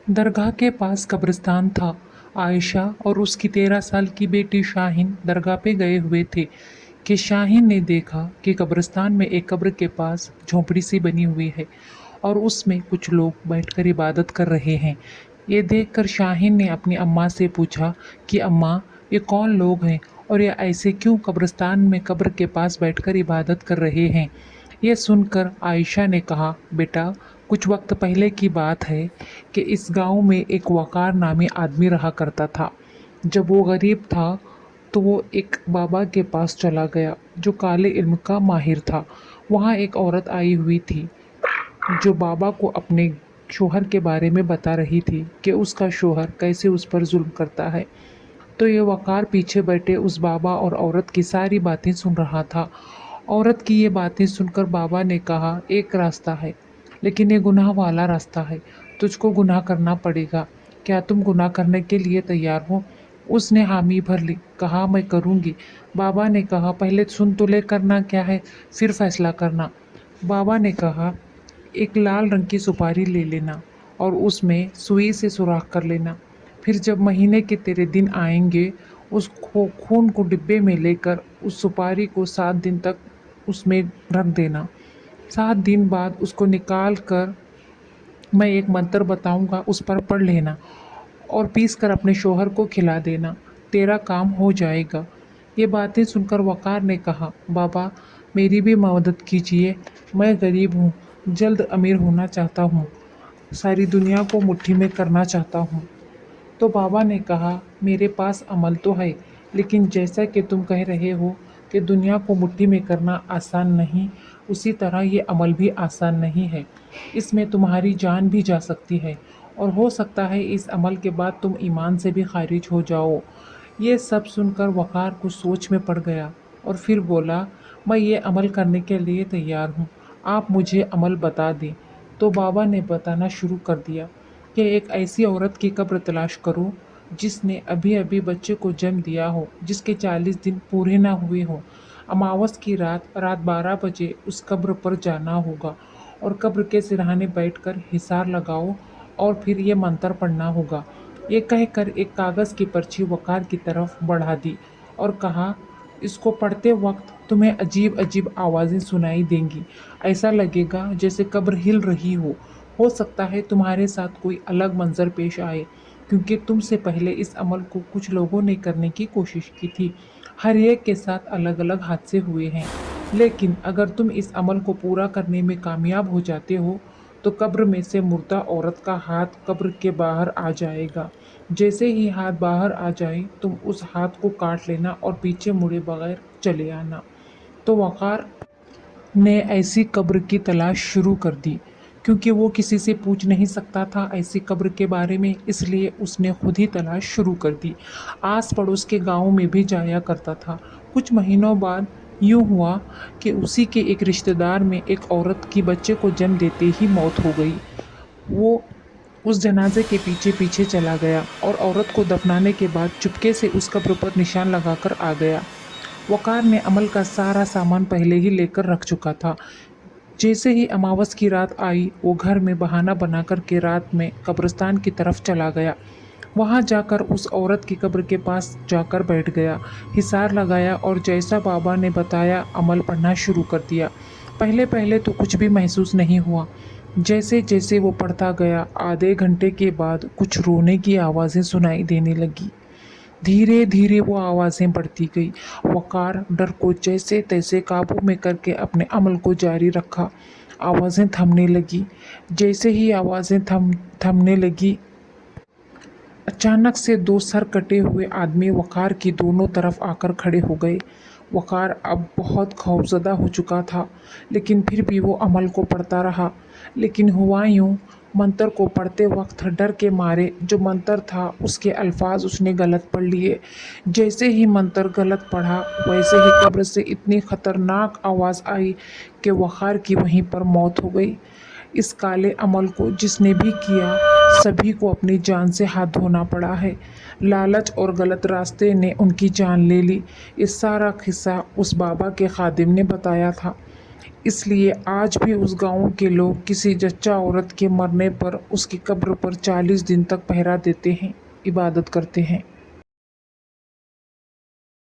दरगाह के पास कब्रिस्तान था। आयशा और उसकी 13 साल की बेटी शाहीन दरगाह पे गए हुए थे कि शाहीन ने देखा कि कब्रिस्तान में एक कब्र के पास झोंपड़ी सी बनी हुई है और उसमें कुछ लोग बैठकर इबादत कर रहे हैं। ये देखकर शाहीन ने अपनी अम्मा से पूछा कि अम्मा, ये कौन लोग हैं और ये ऐसे क्यों कब्रिस्तान में कब्र के पास बैठकर इबादत कर रहे हैं। ये सुनकर आयशा ने कहा, बेटा, कुछ वक्त पहले की बात है कि इस गांव में एक वकार नामी आदमी रहा करता था। जब वो गरीब था तो वो एक बाबा के पास चला गया जो काले इल्म का माहिर था। वहाँ एक औरत आई हुई थी जो बाबा को अपने शोहर के बारे में बता रही थी कि उसका शोहर कैसे उस पर जुल्म करता है। तो ये वकार पीछे बैठे उस बाबा और औरत की सारी बातें सुन रहा था। औरत की ये बातें सुनकर बाबा ने कहा, एक रास्ता है, लेकिन ये गुनाह वाला रास्ता है, तुझको गुनाह करना पड़ेगा। क्या तुम गुनाह करने के लिए तैयार हो? उसने हामी भर ली, कहा मैं करूँगी। बाबा ने कहा, पहले सुन तो ले, करना क्या है, फिर फैसला करना। बाबा ने कहा, एक लाल रंग की सुपारी ले लेना और उसमें सुई से सुराख कर लेना। फिर जब महीने के तेरे दिन आएंगे, उस खून को डिब्बे में लेकर उस सुपारी को 7 दिन तक उसमें रख देना। 7 दिन बाद उसको निकाल कर मैं एक मंत्र बताऊंगा, उस पर पढ़ लेना और पीस कर अपने शोहर को खिला देना। तेरा काम हो जाएगा। ये बातें सुनकर वकार ने कहा, बाबा, मेरी भी मदद कीजिए। मैं गरीब हूँ, जल्द अमीर होना चाहता हूँ, सारी दुनिया को मुट्ठी में करना चाहता हूँ। तो बाबा ने कहा, मेरे पास अमल तो है, लेकिन जैसा कि तुम कह रहे हो कि दुनिया को मुट्ठी में करना आसान नहीं, उसी तरह ये अमल भी आसान नहीं है। इसमें तुम्हारी जान भी जा सकती है और हो सकता है इस अमल के बाद तुम ईमान से भी खारिज हो जाओ। ये सब सुनकर वकार कुछ सोच में पड़ गया और फिर बोला, मैं ये अमल करने के लिए तैयार हूँ, आप मुझे अमल बता दें। तो बाबा ने बताना शुरू कर दिया कि एक ऐसी औरत की कब्र तलाश करो जिसने अभी अभी बच्चे को जन्म दिया हो, जिसके 40 दिन पूरे ना हुए हों। अमावस की रात रात 12 बजे उस कब्र पर जाना होगा और कब्र के सिरहाने बैठकर हिसार लगाओ और फिर ये मंत्र पढ़ना होगा। ये कहकर एक कागज़ की पर्ची वकार की तरफ बढ़ा दी और कहा, इसको पढ़ते वक्त तुम्हें अजीब अजीब आवाज़ें सुनाई देंगी। ऐसा लगेगा जैसे कब्र हिल रही हो सकता है तुम्हारे साथ कोई अलग मंजर पेश आए, क्योंकि तुमसे पहले इस अमल को कुछ लोगों ने करने की कोशिश की थी। हर एक के साथ अलग अलग हादसे हुए हैं, लेकिन अगर तुम इस अमल को पूरा करने में कामयाब हो जाते हो तो कब्र में से मुर्दा औरत का हाथ कब्र के बाहर आ जाएगा। जैसे ही हाथ बाहर आ जाए तुम उस हाथ को काट लेना और पीछे मुड़े बगैर चले आना। तो वक़ार ने ऐसी कब्र की तलाश शुरू कर दी। क्योंकि वो किसी से पूछ नहीं सकता था ऐसी कब्र के बारे में, इसलिए उसने खुद ही तलाश शुरू कर दी। आस पड़ोस के गाँव में भी जाया करता था। कुछ महीनों बाद यूँ हुआ कि उसी के एक रिश्तेदार में एक औरत की बच्चे को जन्म देते ही मौत हो गई। वो उस जनाजे के पीछे पीछे चला गया और औरत को दफनाने के बाद चुपके से उस कब्र पर निशान लगाकर आ गया। वकार ने अमल का सारा सामान पहले ही लेकर रख चुका था। जैसे ही अमावस की रात आई, वो घर में बहाना बनाकर के रात में कब्रिस्तान की तरफ चला गया। वहाँ जाकर उस औरत की कब्र के पास जाकर बैठ गया, हिसार लगाया और जैसा बाबा ने बताया अमल पढ़ना शुरू कर दिया। पहले पहले तो कुछ भी महसूस नहीं हुआ। जैसे जैसे वो पढ़ता गया, आधे घंटे के बाद कुछ रोने की आवाज़ें सुनाई देने लगी। धीरे धीरे वो आवाज़ें बढ़ती गई। वकार डर को जैसे तैसे काबू में करके अपने अमल को जारी रखा। आवाज़ें थमने लगी। जैसे ही आवाज़ें थमने लगी, अचानक से 2 सर कटे हुए आदमी वकार की दोनों तरफ आकर खड़े हो गए। वकार अब बहुत खौफज़दा हो चुका था, लेकिन फिर भी वो अमल को पढ़ता रहा। लेकिन हुआ यूँ, मंत्र को पढ़ते वक्त डर के मारे जो मंत्र था उसके अल्फाज उसने गलत पढ़ लिए। जैसे ही मंत्र गलत पढ़ा, वैसे ही कब्र से इतनी खतरनाक आवाज़ आई कि वकार की वहीं पर मौत हो गई। इस काले अमल को जिसने भी किया, सभी को अपनी जान से हाथ धोना पड़ा है। लालच और गलत रास्ते ने उनकी जान ले ली। इस सारा किस्सा उस बाबा के खादिम ने बताया था। इसलिए आज भी उस गांव के लोग किसी जच्चा औरत के मरने पर उसकी कब्र पर 40 दिन तक पहरा देते हैं, इबादत करते हैं।